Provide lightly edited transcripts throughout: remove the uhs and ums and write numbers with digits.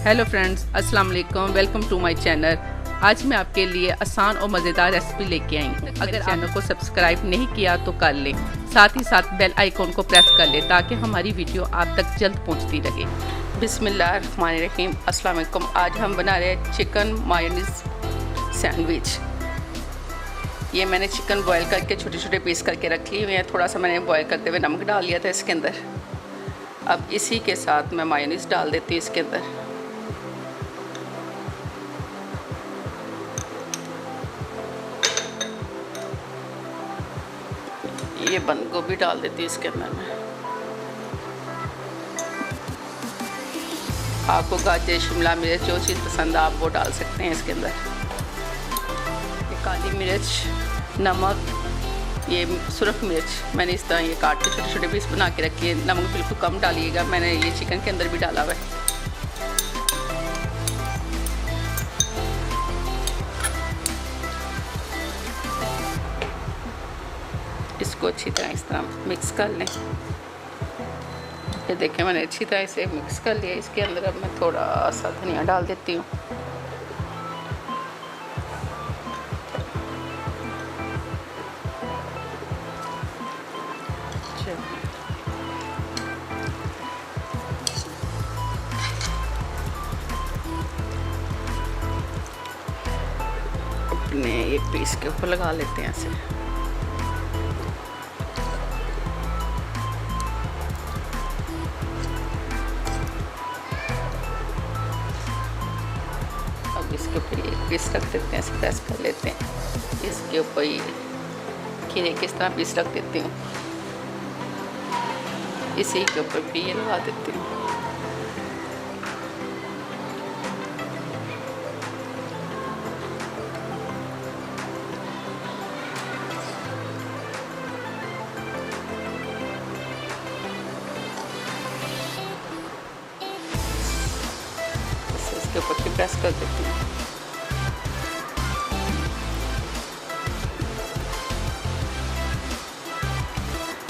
Hello friends, अस्सलाम वालेकुम। Welcome to my channel. आज मैं आपके लिए आसान और मज़ेदार रेसिपी लेके आई हूँ। अगर चैनल को सब्सक्राइब नहीं किया तो कर लें, साथ ही साथ बेल आइकॉन को प्रेस कर लें ताकि हमारी वीडियो आप तक जल्द पहुँचती रहे। बिस्मिल्लाहिर्रहमानिर्रहीम। अस्सलाम वालेकुम। आज हम बना रहे हैं चिकन मायोनीज़ सैंडविच। ये मैंने चिकन बॉयल करके छोटे छोटे पीस करके रख लिए हुए हैं। थोड़ा सा मैंने बॉयल करते हुए नमक डाल लिया था इसके अंदर। अब इसी के साथ मैं मायोनीज़ डाल देती हूँ इसके अंदर। ये बंद गोभी डाल देती हूँ इसके अंदर में। आपको गाजर, शिमला मिर्च, जो चीज़ पसंद है आप वो डाल सकते हैं इसके अंदर। ये काली मिर्च, नमक, ये सुरख मिर्च मैंने इस तरह ये काट के छोटे छोटे पीस बना के रखी है। नमक बिल्कुल कम डालिएगा, मैंने ये चिकन के अंदर भी डाला हुआ है। इसको अच्छी तरह इस तरह मिक्स कर लें। ये देखें मैंने अच्छी तरह इसे मिक्स कर लिया। इसके अंदर अब मैं थोड़ा सा धनिया डाल देती हूँ। अपने ये पीस के ऊपर लगा लेते हैं ऐसे। अब इसके ऊपर ये पीस रख देते हैं, इसे प्रेस कर लेते हैं। इसके ऊपर ये खीरे किस तरह पीस रख देती हूँ, इसी के ऊपर भी ये लगा देती हूँ। इसके ऊपर प्रेस कर देती हूँ।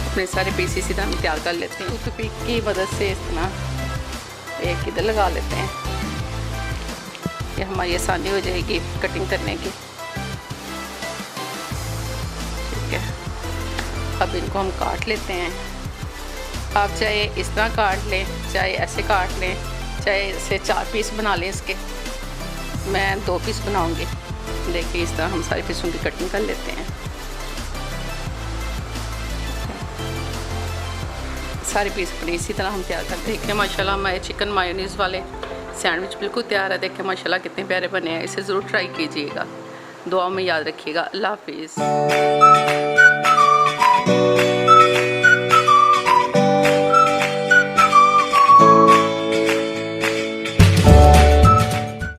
अपने सारे पीस इसी तरह तैयार कर लेते हैं। टूथपिक की मदद से इस तरह एक इधर लगा लेते हैं। ये हमारी आसानी हो जाएगी कटिंग करने की। ठीक है, अब इनको हम काट लेते हैं। आप चाहे इस तरह काट लें, चाहे ऐसे काट लें, चाहे इसे 4 पीस बना लें। इसके मैं 2 पीस बनाऊंगी। देखिए इस तरह हम सारे पीसों की कटिंग कर लेते हैं। सारे पीस अपने इसी तरह हम तैयार करते हैं। देखिए माशाल्लाह हमारे चिकन मायोनीज़ वाले सैंडविच बिल्कुल तैयार है। देखिए माशाल्लाह कितने प्यारे बने हैं। इसे ज़रूर ट्राई कीजिएगा। दुआ में याद रखिएगा। अल्लाह हाफिज़।